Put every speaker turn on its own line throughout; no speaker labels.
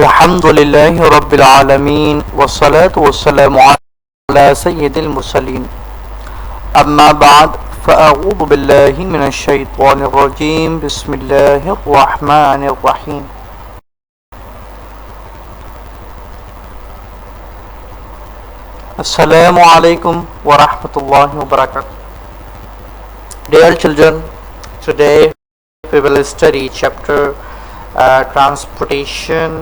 अल्हम्दुलिल्लाहि रब्बिल आलमीन वस्सलातु वस्सलामु अला सय्यिदिल मुरसलीन अम्मा बाद फ़अऊज़ु बिल्लाहि मिनश शैतानिर रजीम बिस्मिल्लाहिर रहमानिर रहीम। अस्सलामु अलैकुम व रहमतुल्लाहि व बरकातुहू। Dear children, today we will study chapter transportation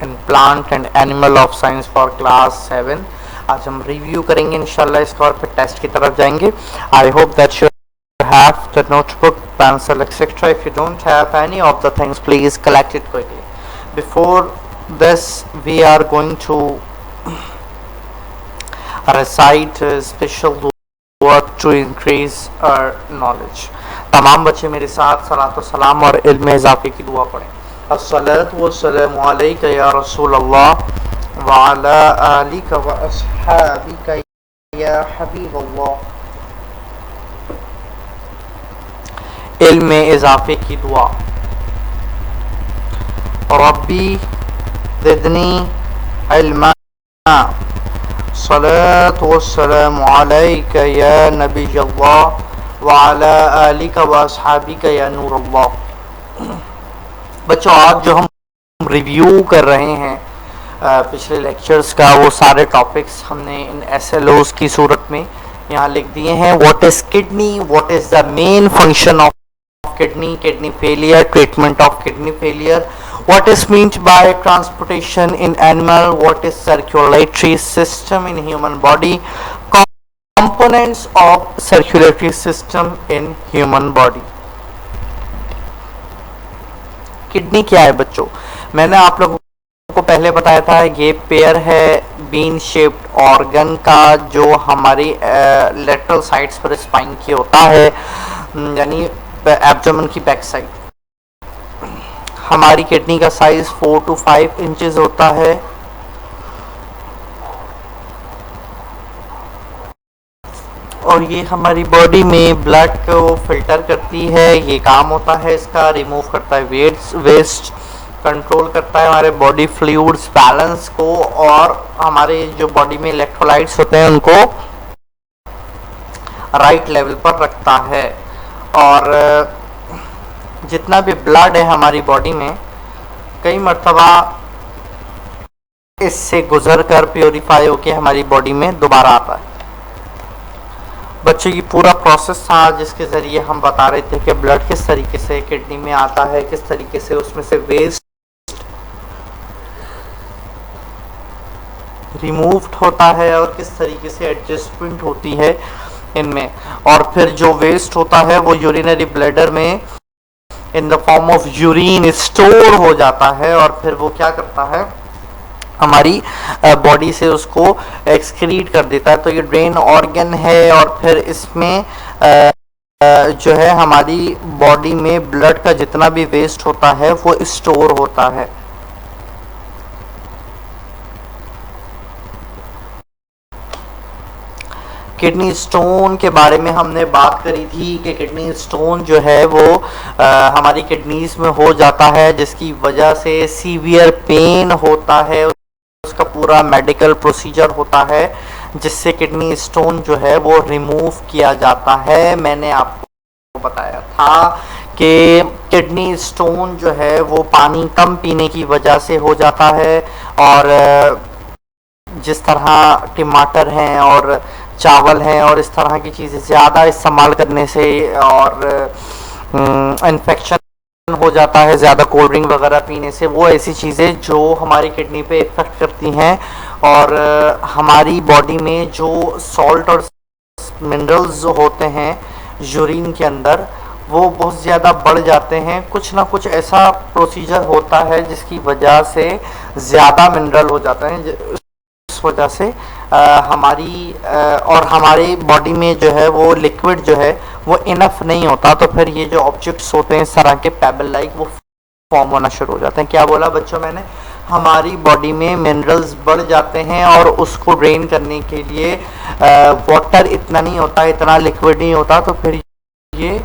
in plant and animal of science for class 7। आज हम रिव्यू करेंगे इंशाल्लाह इसका और फिर टेस्ट की तरफ जाएंगे। I hope that you have the notebook, pencil, etc. If you don't have any of the things, please collect it quickly. Before this, we are going to recite a special work to increase our knowledge. तमाम बच्चे मेरे साथ सलातो सलाम और इल्म इजाफे की दुआ पढ़ें। अस्सलातु वस्सलामु अलैका या रसूल अल्लाह व अला आलिका व अस्हाबिका या हबीब अल्लाह। इल्म इजाफे की दुआ। रब्बी ज़िदनी इल्मा। सलातु वस्सलामु अलैका या नबी अल्लाह व अला आलिका व अस्हाबिका या नूर अल्लाह। बच्चों, आज जो हम रिव्यू कर रहे हैं पिछले लेक्चर्स का, वो सारे टॉपिक्स हमने इन एसएलओस की सूरत में यहाँ लिख दिए हैं। What is kidney, what is the main function of kidney, kidney failure, treatment of kidney failure, what is meant by transportation in animal, what is circulatory system in human body, components of circulatory system in human body। Kidney क्या है बच्चों? मैंने आप लोगों को पहले बताया था, ये पेयर है बीन शेप्ड ऑर्गन का जो हमारी लेटरल साइड्स पर स्पाइन की होता है, यानी एब्डोमेन की बैक साइड। हमारी किडनी का साइज 4 to 5 इंचेस होता है। और ये हमारी बॉडी में ब्लड को फिल्टर करती है। ये काम होता है इसका, रिमूव करता है वेस्ट, कंट्रोल करता है हमारे बॉडी फ्लूइड्स बैलेंस को, और हमारे जो बॉडी में इलेक्ट्रोलाइट्स होते हैं उनको राइट लेवल पर रखता है। और जितना भी ब्लड है हमारी बॉडी में, कई मर्तबा इससे गुजर कर प्योरीफाई होकर हमारी बॉडी में दोबारा आता है। बच्चों, ये पूरा प्रोसेस था जिसके ज़रिए हम बता रहे थे कि ब्लड किस तरीके से किडनी में आता है, किस तरीके से उसमें से वेस्ट रिमूव्ड होता है और किस तरीके से एडजस्टमेंट होती है इनमें। और फिर जो वेस्ट होता है वो यूरिनरी ब्लैडर में in the form of urine store हो जाता है, और फिर वो क्या करता है, हमारी बॉडी से उसको एक्सक्रीट कर देता है। तो ये ड्रेन ऑर्गन है, और फिर इसमें जो है हमारी बॉडी में ब्लड का जितना भी वेस्ट होता है वो स्टोर होता है। किडनी स्टोन के बारे में हमने बात करी थी कि किडनी स्टोन जो है वो हमारी किडनीज में हो जाता है, जिसकी वजह से सीवियर पेन होता है। उसका पूरा मेडिकल प्रोसीजर होता है जिससे किडनी स्टोन जो है वो रिमूव किया जाता है। मैंने आपको बताया था कि किडनी स्टोन जो है वो पानी कम पीने की वजह से हो जाता है, और जिस तरह टमाटर हैं और चावल हैं और इस तरह की चीज़ें ज़्यादा इस्तेमाल करने से और इन्फेक्शन हो जाता है ज़्यादा कोल्ड ड्रिंक वगैरह पीने से, वो ऐसी चीज़ें जो हमारी किडनी पे इफ़ेक्ट करती हैं। और हमारी बॉडी में जो सॉल्ट और मिनरल्स होते हैं यूरिन के अंदर, वो बहुत ज़्यादा बढ़ जाते हैं। कुछ ना कुछ ऐसा प्रोसीजर होता है जिसकी वजह से ज़्यादा मिनरल हो जाते हैं, इस वजह से हमारी और हमारी बॉडी में जो है वो लिक्विड जो है वो इनफ नहीं होता। तो फिर ये जो ऑब्जेक्ट्स होते हैं इस तरह के पेबल लाइक, वो फॉर्म होना शुरू हो जाते हैं। क्या बोला बच्चों मैंने? हमारी बॉडी में मिनरल्स बढ़ जाते हैं, और उसको ड्रेन करने के लिए वाटर इतना नहीं होता, इतना लिक्विड नहीं होता। तो फिर ये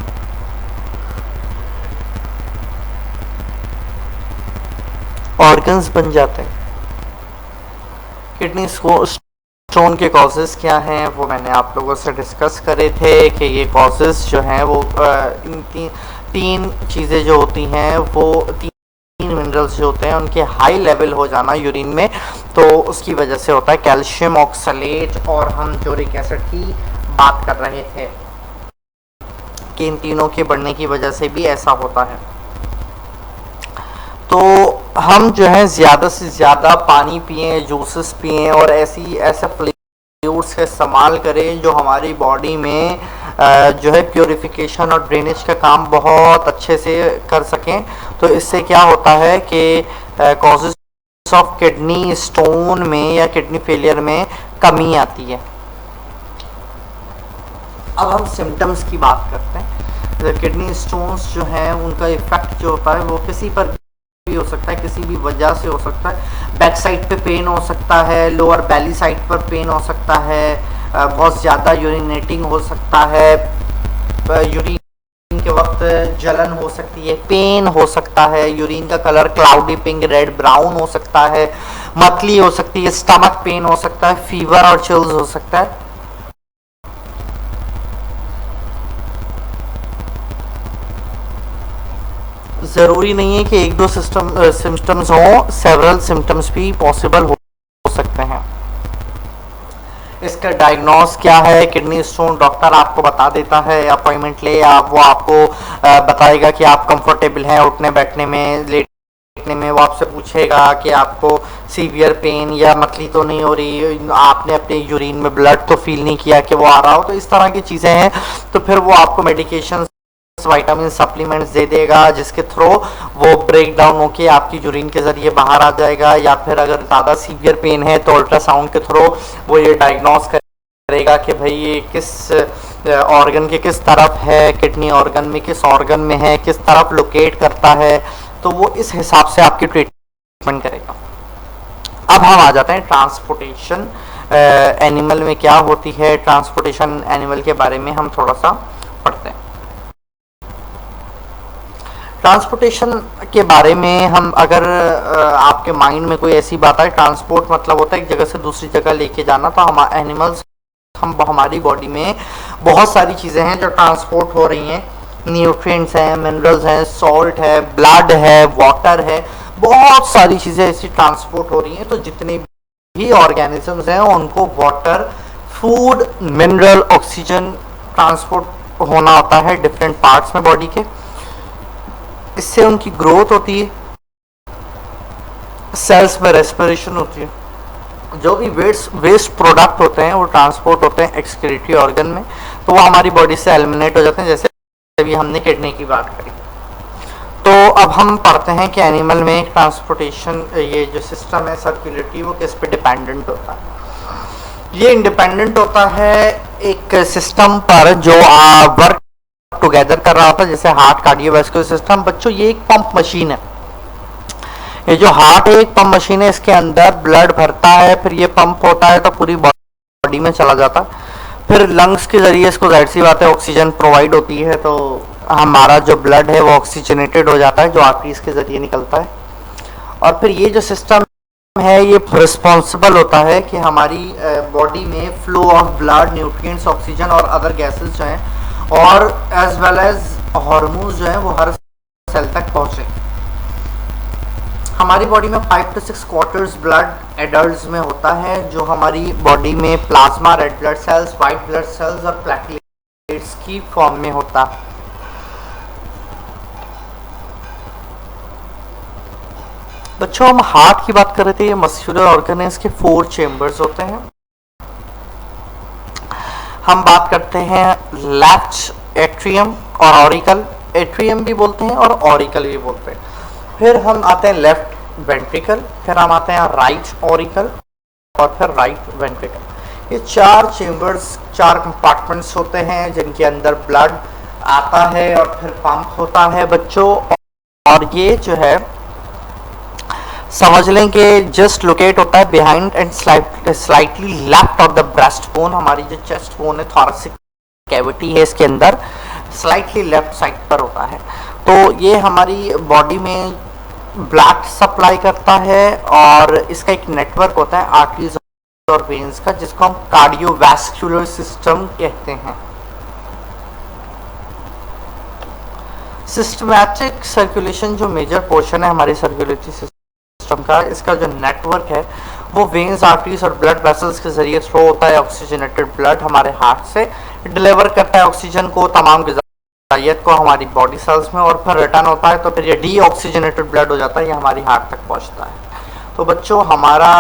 ऑर्गन्स बन जाते हैं। किडनी स्टोन के कॉजेज़ क्या हैं वो मैंने आप लोगों से डिस्कस करे थे कि ये कॉजेज़ जो हैं वो इन तीन चीज़ें जो होती हैं वो तीन मिनरल्स जो होते हैं उनके हाई लेवल हो जाना यूरिन में, तो उसकी वजह से होता है। कैल्शियम ऑक्सलेट और हम यूरिक एसिड की बात कर रहे थे कि इन तीनों के बढ़ने की वजह से भी ऐसा होता है। तो हम जो है ज़्यादा से ज़्यादा पानी पिएं, जूसेस पिएं और ऐसे फ्लूइड्स का इस्तेमाल करें जो हमारी बॉडी में जो है प्योरिफिकेशन और ड्रेनेज का काम बहुत अच्छे से कर सकें। तो इससे क्या होता है कि कॉजेज ऑफ किडनी स्टोन में या किडनी फेलियर में कमी आती है। अब हम सिम्टम्स की बात करते हैं। किडनी स्टोन्स जो हैं उनका इफेक्ट जो होता है वो किसी पर भी हो सकता है, किसी भी वजह से हो सकता है। बैक साइड पे पेन हो सकता है, लोअर बेली साइड पर पेन हो सकता है, बहुत ज़्यादा यूरिनेटिंग हो सकता है, यूरिन के वक्त जलन हो सकती है, पेन हो सकता है, यूरिन का colour cloudy pink, red, brown हो सकता है, मतली हो सकती है, स्टमक पेन हो सकता है, फीवर और चिल्स हो सकता है। ज़रूरी नहीं है कि एक दो सिम्टम्स हो, सेवरल सिम्टम्स भी पॉसिबल हो सकते हैं। इसका डायग्नोस क्या है? किडनी स्टोन डॉक्टर आपको बता देता है, अपॉइंटमेंट ले आप, वो आपको बताएगा कि आप कंफर्टेबल हैं उठने बैठने में, लेटने में। वो आपसे पूछेगा कि आपको सीवियर पेन या मतली तो नहीं हो रही, आपने अपने यूरिन में ब्लड तो फील नहीं किया कि वो आ रहा हो, तो इस तरह की चीज़ें हैं। तो फिर वो आपको मेडिकेशन, विटामिन सप्लीमेंट्स दे देगा जिसके थ्रू वो ब्रेक डाउन होके आपकी यूरिन के जरिए बाहर आ जाएगा। या फिर अगर ज़्यादा सीवियर पेन है तो अल्ट्रासाउंड के थ्रू वो ये डायग्नोस करेगा कि भाई ये किस ऑर्गन के किस तरफ है, किडनी ऑर्गन में किस ऑर्गन में है, किस तरफ लोकेट करता है, तो वो इस हिसाब से आपकी ट्रीटमेंट करेगा। अब हम आ जाते हैं ट्रांसपोर्टेशन एनिमल में क्या होती है। ट्रांसपोर्टेशन एनिमल के बारे में हम थोड़ा सा पढ़ते हैं। ट्रांसपोर्टेशन के बारे में हम अगर आपके माइंड में कोई ऐसी बात है, ट्रांसपोर्ट मतलब होता है एक जगह से दूसरी जगह लेके जाना। तो हम एनिमल्स, हमारी बॉडी में बहुत सारी चीज़ें हैं जो ट्रांसपोर्ट हो रही हैं। न्यूट्रिएंट्स हैं, मिनरल्स हैं, सॉल्ट है, ब्लड है, वाटर है, बहुत सारी चीज़ें ऐसी ट्रांसपोर्ट हो रही हैं। तो जितने भी ऑर्गेनिजम्स हैं उनको water, food, mineral, oxygen transport होना होता है डिफरेंट पार्ट्स में बॉडी के। इससे उनकी ग्रोथ होती है, सेल्स में रेस्पिरेशन होती है, जो भी वेस्ट प्रोडक्ट होते हैं वो ट्रांसपोर्ट होते हैं एक्सक्रीटरी ऑर्गन में, तो वो हमारी बॉडी से एलिमिनेट हो जाते हैं। जैसे अभी हमने किडनी की बात करी। तो अब हम पढ़ते हैं कि एनिमल में ट्रांसपोर्टेशन, ये जो सिस्टम है सर्कुलेटरी, वो किस पे डिपेंडेंट होता है। ये इंडिपेंडेंट होता है एक सिस्टम पर जो वर्क टुगेदर कर रहा होता है, जैसे हार्ट, कार्डियोवैस्कुलर सिस्टम। बच्चों ये एक पंप मशीन है। ये जो हार्ट है एक पंप मशीन है, इसके अंदर ब्लड भरता है, फिर ये पंप होता है तो पूरी बॉडी में चला जाता है। फिर लंग्स के जरिए इसको, जाहिर सी बात है, ऑक्सीजन प्रोवाइड होती है, तो हमारा जो ब्लड है वो ऑक्सीजनेटेड हो जाता है, जो आर्टरीज के जरिए निकलता है। और फिर ये जो सिस्टम है ये रिस्पॉन्सिबल होता है कि हमारी बॉडी में flow of blood, nutrients, oxygen और अदर गैसेस जो हैं और एज वेल एज हार्मोन्स जो है वो हर सेल तक पहुंचे। हमारी बॉडी में 5 to 6 क्वार्टर्स ब्लड एडल्ट्स में होता है, जो हमारी बॉडी में plasma, red blood cells, white blood cells और प्लेटलेट्स की फॉर्म में होता है। बच्चों हम हार्ट की बात कर रहे थे, ये मस्कुलर ऑर्गन है, इसके 4 चेम्बर्स होते हैं। हम बात करते हैं लेफ्ट एट्रियम और ऑरिकल, एट्रियम भी बोलते हैं और ऑरिकल भी बोलते हैं। फिर हम आते हैं लेफ्ट वेंट्रिकल, फिर हम आते हैं राइट ऑरिकल और फिर राइट वेंट्रिकल। ये 4 चेम्बर्स, 4 कंपार्टमेंट्स होते हैं जिनके अंदर ब्लड आता है और फिर पंप होता है बच्चों। और ये जो है समझ लें कि जस्ट लोकेट होता है behind and slightly left of the breast bone. हमारी जो चेस्ट बोन है, थॉरैसिक कैविटी है, इसके अंदर स्लाइटली लेफ्ट साइड पर होता है। तो ये हमारी बॉडी में ब्लड सप्लाई करता है और इसका एक नेटवर्क होता है आर्टरीज और वेन्स का, जिसको हम कार्डियोवैस्कुलर सिस्टम कहते हैं। सिस्टमैटिक सर्कुलेशन जो मेजर पोर्शन है हमारी सर्कुलेटरी सिस्टम का, इसका जो नेटवर्क है वो वेन्स, आर्टरीज और ब्लड वेसल्स के जरिए थ्रो होता है। ऑक्सीजनेटेड ब्लड हमारे हार्ट से डिलीवर करता है ऑक्सीजन को, तमाम ग़िज़ाइयत को हमारी बॉडी सेल्स में, और फिर रिटर्न होता है। तो फिर ये डीऑक्सीजनेटेड ब्लड हो जाता है, ये हमारी हार्ट तक पहुंचता है। तो बच्चों, हमारा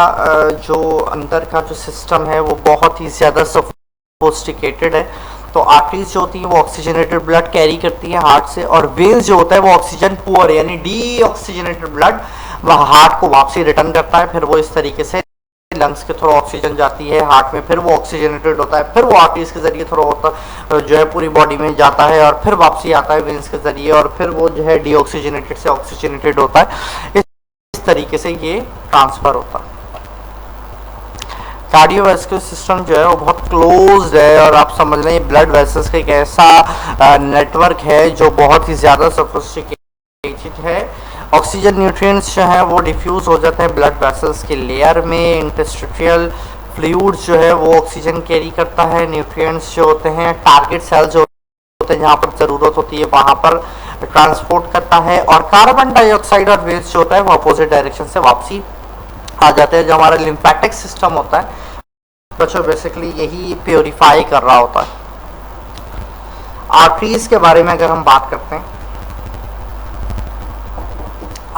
जो अंदर का जो सिस्टम है वो बहुत ही ज़्यादा सोफिस्टिकेटेड है। तो आर्टरीज जो होती है वो ऑक्सीजनेटेड ब्लड कैरी करती है हार्ट से, और वेन्स जो होता है वो ऑक्सीजन पुअर यानी डीऑक्सीजनेटेड ब्लड वह हार्ट को वापसी रिटर्न करता है। फिर वो इस तरीके से लंग्स के थ्रू ऑक्सीजन जाती है हार्ट में, फिर वो ऑक्सीजनेटेड होता है, फिर वो आर्टरीज के जरिए थ्रू होता जो है पूरी बॉडी में जाता है, और फिर वापसी आता है वेन्स के जरिए, और फिर वो जो है डीऑक्सीजनेटेड से ऑक्सीजनेटेड होता है। इस तरीके से ये ट्रांसफर होता है। कार्डियोवैस्कुलर सिस्टम जो है वो बहुत क्लोज्ड है, और आप समझ लें ब्लड वेसल्स का एक ऐसा नेटवर्क है जो बहुत ही ज़्यादा सोफिस्टिकेटेड है। ऑक्सीजन न्यूट्रिएंट्स जो हैं वो डिफ्यूज़ हो जाते हैं ब्लड वेसल्स के लेयर में। इंटरस्टिशियल फ्लूइड्स जो है वो ऑक्सीजन कैरी करता है। न्यूट्रिएंट्स जो होते हैं टारगेट सेल्स जो होते हैं जहाँ पर ज़रूरत होती है वहाँ पर ट्रांसपोर्ट करता है, और कार्बन डाइऑक्साइड और वेस्ट जो होता है वो अपोजिट डायरेक्शन से वापसी आ जाते हैं। जो हमारा लिम्फेटिक सिस्टम होता है बच्चों, बेसिकली यही प्योरीफाई कर रहा होता है। आर्टरीज के बारे में अगर हम बात करते हैं,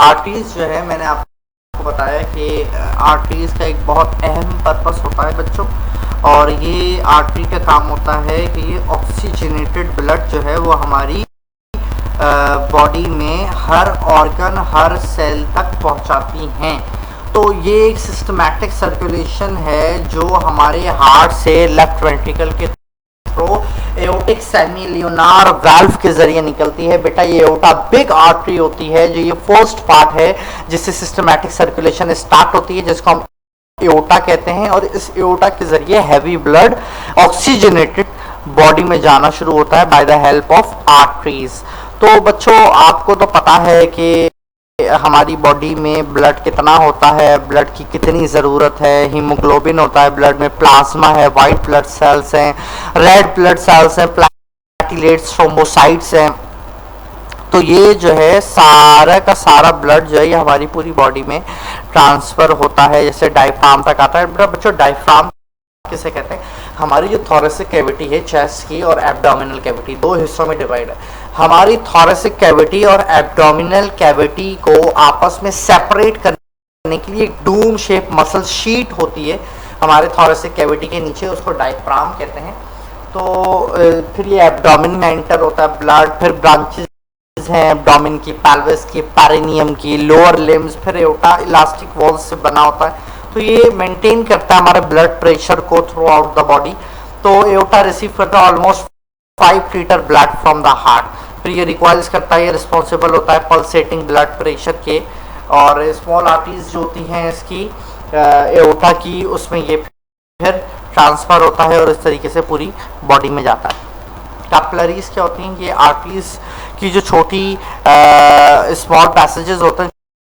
आर्टरीज जो है मैंने आपको बताया कि आर्टरीज का एक बहुत अहम पर्पस होता है बच्चों, और ये आर्टरी का काम होता है कि ये ऑक्सीजनेटेड ब्लड जो है वो हमारी बॉडी में हर ऑर्गन, हर सेल तक पहुंचाती हैं। तो ये एक सिस्टमैटिक सर्कुलेशन है जो हमारे हार्ट से लेफ्ट वेंट्रिकल के थ्रू एओर्टिक सेमी लियोनार वाल्व के जरिए निकलती है। बेटा, ये एओर्टा बिग आर्टरी होती है, जो ये फर्स्ट पार्ट है जिससे सिस्टमैटिक सर्कुलेशन स्टार्ट होती है, जिसको हम एओर्टा कहते हैं। और इस एओर्टा के जरिए हैवी ब्लड ऑक्सीजनेटेड बॉडी में जाना शुरू होता है by the help of arteries. तो बच्चों, आपको तो पता है कि हमारी बॉडी में ब्लड कितना होता है, ब्लड की कितनी ज़रूरत है। हीमोग्लोबिन होता है ब्लड में, प्लाज्मा है, वाइट ब्लड सेल्स हैं, रेड ब्लड सेल्स हैं, प्लेटलेट्स, थ्रोम्बोसाइट्स हैं। तो ये जो है सारा का सारा ब्लड जो है ये हमारी पूरी बॉडी में ट्रांसफ़र होता है, जैसे डायफ्राम तक आता है। बच्चों, डायफ्राम किसे कहते हैं? हमारी जो थोरेसिक कैविटी है चेस्ट की, और एब्डोमिनल कैविटी, दो हिस्सों में डिवाइड है। हमारी थोरेसिक कैविटी और एब्डोमिनल कैविटी को आपस में सेपरेट करने के लिए एक डूम शेप मसल शीट होती है हमारे थोरेसिक कैविटी के नीचे, उसको डायफ्राम कहते हैं। तो फिर ये एब्डोमिन में एंटर होता है ब्लड, फिर ब्रांचेस हैं एब्डोमिन की, पेल्विस की, पेरिनियम की, लोअर लिम्स, फिर एओर्टा इलास्टिक वॉल्स से बना होता है। तो ये मेंटेन करता है हमारे ब्लड प्रेशर को थ्रू आउट द बॉडी। तो एओर्टा रिसीव करता है almost 5 litre blood from the heart. फिर ये रिक्वायर्स करता है, ये रिस्पॉन्सिबल होता है पल्सेटिंग ब्लड प्रेशर के। और स्मॉल आर्टरीज जो होती हैं इसकी एओर्टा की, उसमें ये फिर ट्रांसफ़र होता है और इस तरीके से पूरी बॉडी में जाता है। कैपिलरीज क्या होती हैं? ये आर्टरीज की जो छोटी स्मॉल पैसेजेस होते हैं,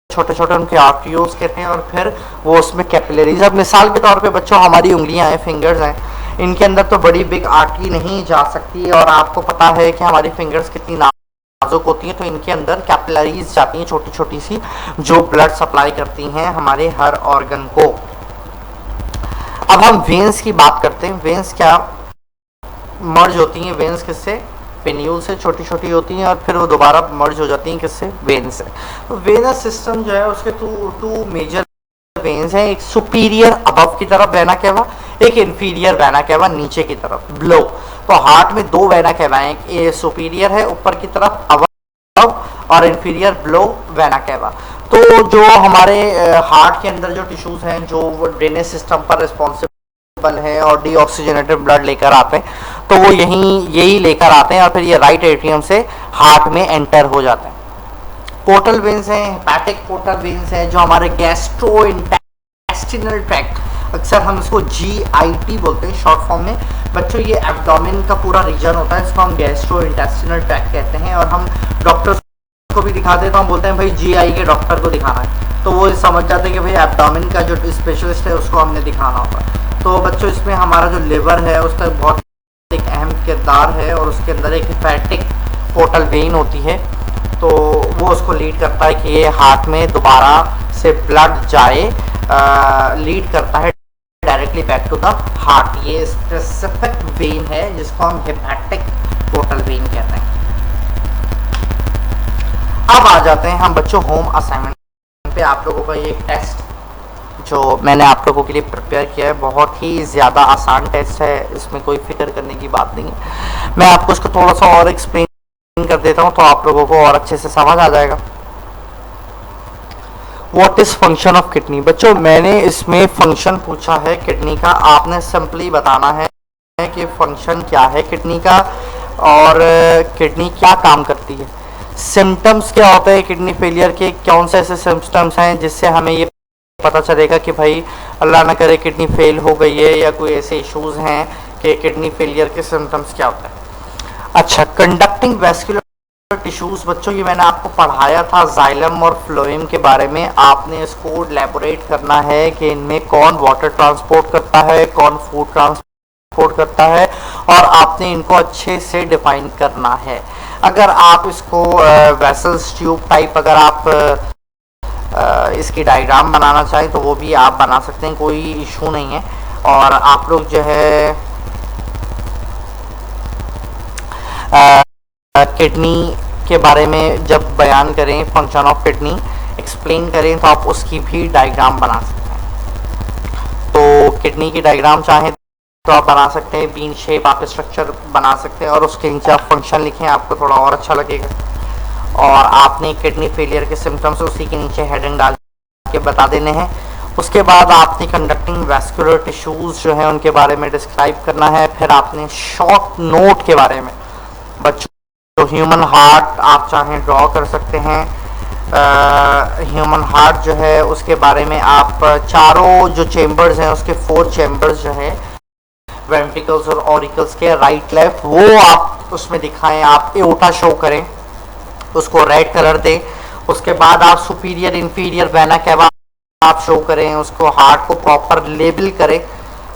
छोटे छोटे, उनके आर्टरियोल्स कहते हैं, और फिर वो उसमें कैपिलरीज। अब मिसाल के तौर पे बच्चों, हमारी उंगलियां हैं, फिंगर्स हैं, इनके अंदर तो बड़ी बिग आर्टरी नहीं जा सकती, और आपको पता है कि हमारी फिंगर्स कितनी नाजुक होती हैं। तो इनके अंदर कैपिलरीज जाती हैं छोटी छोटी सी, जो ब्लड सप्लाई करती हैं हमारे हर ऑर्गन को। अब हम वेन्स की बात करते हैं। वेन्स क्या मर्ज होती हैं? वेन्स किससे? पेन्यूल से छोटी छोटी होती हैं, और फिर वो दोबारा मर्ज हो जाती हैं किससे? वेन से। तो वेनस सिस्टम जो है उसके टू मेजर वेन्स हैं, एक सुपीरियर अबव की तरफ वेना केवा, एक इंफीरियर वेना केवा नीचे की तरफ ब्लो। तो हार्ट में दो वेना केवा हैं, एक सुपीरियर है ऊपर की तरफ अबव, और इंफीरियर ब्लो वेना केवा। तो जो हमारे हार्ट के अंदर जो टिश्यूज हैं जो ड्रेनेज सिस्टम पर रिस्पॉन्सिबल है और डीऑक्सीजनेटेड ब्लड लेकर आते हैं, तो वो यही लेकर आते हैं, और फिर ये राइट एट्रियम से हार्ट में एंटर हो जाते हैं। पोर्टल वेन्स हैं, हेपेटिक पोर्टल वेन्स हैं, जो हमारे गैस्ट्रो इंटेस्टिनल ट्रैक्ट, अक्सर हम इसको GIT बोलते हैं शॉर्ट फॉर्म में। बच्चों, ये एब्डोमेन का पूरा रीजन होता है, इसको हम गैस्ट्रो इंटेस्टिनल ट्रैक्ट कहते हैं, और हम डॉक्टर्स को भी दिखाते हैं तो हम बोलते हैं भाई जीआई के डॉक्टर को दिखाना है, तो वो समझ जाते हैं कि भाई एब्डोमेन का जो स्पेशलिस्ट है उसको हमने दिखाना होगा। तो बच्चों इसमें हमारा जो लिवर है उसका बहुत एक अहम किरदार है, और उसके अंदर एक हेपेटिक पोर्टल वेन होती है, तो वो उसको लीड करता है कि ये हार्ट में दोबारा से ब्लड जाए, लीड करता है directly back to the heart. ये स्पेसिफिक वेन है जिसको हम हेपेटिक पोर्टल वेन कहते हैं। अब आ जाते हैं हम बच्चों होम असाइनमेंट पे। आप लोगों का ये टेस्ट जो मैंने आप लोगों के लिए प्रिपेयर किया है बहुत ही ज़्यादा आसान टेस्ट है, इसमें कोई फिक्र करने की बात नहीं है। मैं आपको इसको थोड़ा सा और एक्सप्लेन कर देता हूँ तो आप लोगों को और अच्छे से समझ आ जाएगा। What is function of kidney? बच्चों मैंने इसमें फंक्शन पूछा है किडनी का, आपने सिंपली बताना है कि फंक्शन क्या है किडनी का और किडनी क्या काम करती है। सिम्टम्स क्या होते हैं किडनी फेलियर के, कौन से ऐसे सिम्टम्स हैं जिससे हमें ये पता चलेगा कि भाई अल्लाह ना करे किडनी फेल हो गई है, या कोई ऐसे इश्यूज हैं कि किडनी फेलियर के सिम्टम्स क्या होते हैं। अच्छा, कंडक्टिंग वैस्कुलर टिश्यूज, बच्चों ये मैंने आपको पढ़ाया था जाइलम और फ्लोएम के बारे में। आपने इसको इलैबोरेट करना है कि इनमें कौन वाटर ट्रांसपोर्ट करता है, कौन फूड ट्रांसपोर्ट करता है, और आपने इनको अच्छे से डिफाइन करना है। अगर आप इसको वेसल्स ट्यूब टाइप अगर आप इसकी डायग्राम बनाना चाहें तो वो भी आप बना सकते हैं, कोई इशू नहीं है। और आप लोग जो है किडनी के बारे में जब बयान करें, फंक्शन ऑफ किडनी एक्सप्लेन करें, तो आप उसकी भी डायग्राम बना सकते हैं। तो किडनी की डायग्राम चाहें तो आप बना सकते हैं, बीन शेप आप स्ट्रक्चर बना सकते हैं और उसके नीचे आप फंक्शन लिखें, आपको थोड़ा और अच्छा लगेगा। और आपने किडनी फेलियर के सिम्टम्स उसी के नीचे हेडिंग डाल के बता देने हैं। उसके बाद आपने कंडक्टिंग वैस्कुलर टिश्यूज जो हैं उनके बारे में डिस्क्राइब करना है। फिर आपने शॉर्ट नोट के बारे में, बच्चों तो ह्यूमन हार्ट आप चाहें ड्रॉ कर सकते हैं। ह्यूमन हार्ट जो है उसके बारे में आप चारों जो चेम्बर्स हैं उसके 4 चेम्बर्स जो है वेंट्रिकल्स और ऑरिकल्स के राइट लेफ्ट, वो आप उसमें दिखाएं। आप एओर्टा शो करें, उसको रेड कलर दें। उसके बाद आप सुपीरियर इंफीरियर वेना कैवा आप शो करें, उसको हार्ट को प्रॉपर लेबल करें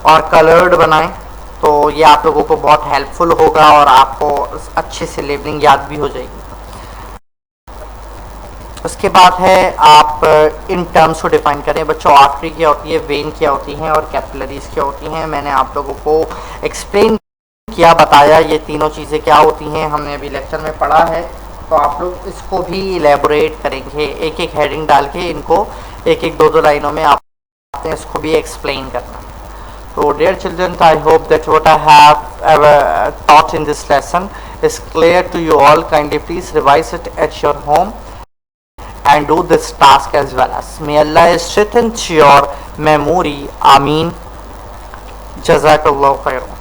और कलर्ड बनाएं। तो ये आप लोगों को बहुत हेल्पफुल होगा और आपको अच्छे से लेबलिंग याद भी हो जाएगी। उसके बाद है आप इन टर्म्स को डिफाइन करें। बच्चों आर्टरी क्या होती है, वेन क्या होती हैं और कैपिलरीज क्या होती हैं। मैंने आप लोगों को एक्सप्लेन किया, बताया ये तीनों चीज़ें क्या होती हैं, हमने अभी लेक्चर में पढ़ा है। तो आप लोग इसको भी इलेबोरेट करेंगे, एक एक हेडिंग डाल के इनको एक एक दो लाइनों में आपने इसको भी एक्सप्लेन करना। So dear children, I hope that what I have ever taught in this lesson is clear to you all. Kindly please revise it at your home and do this task as well as. May Allah strengthen your memory. Ameen. Jazakallah khairan.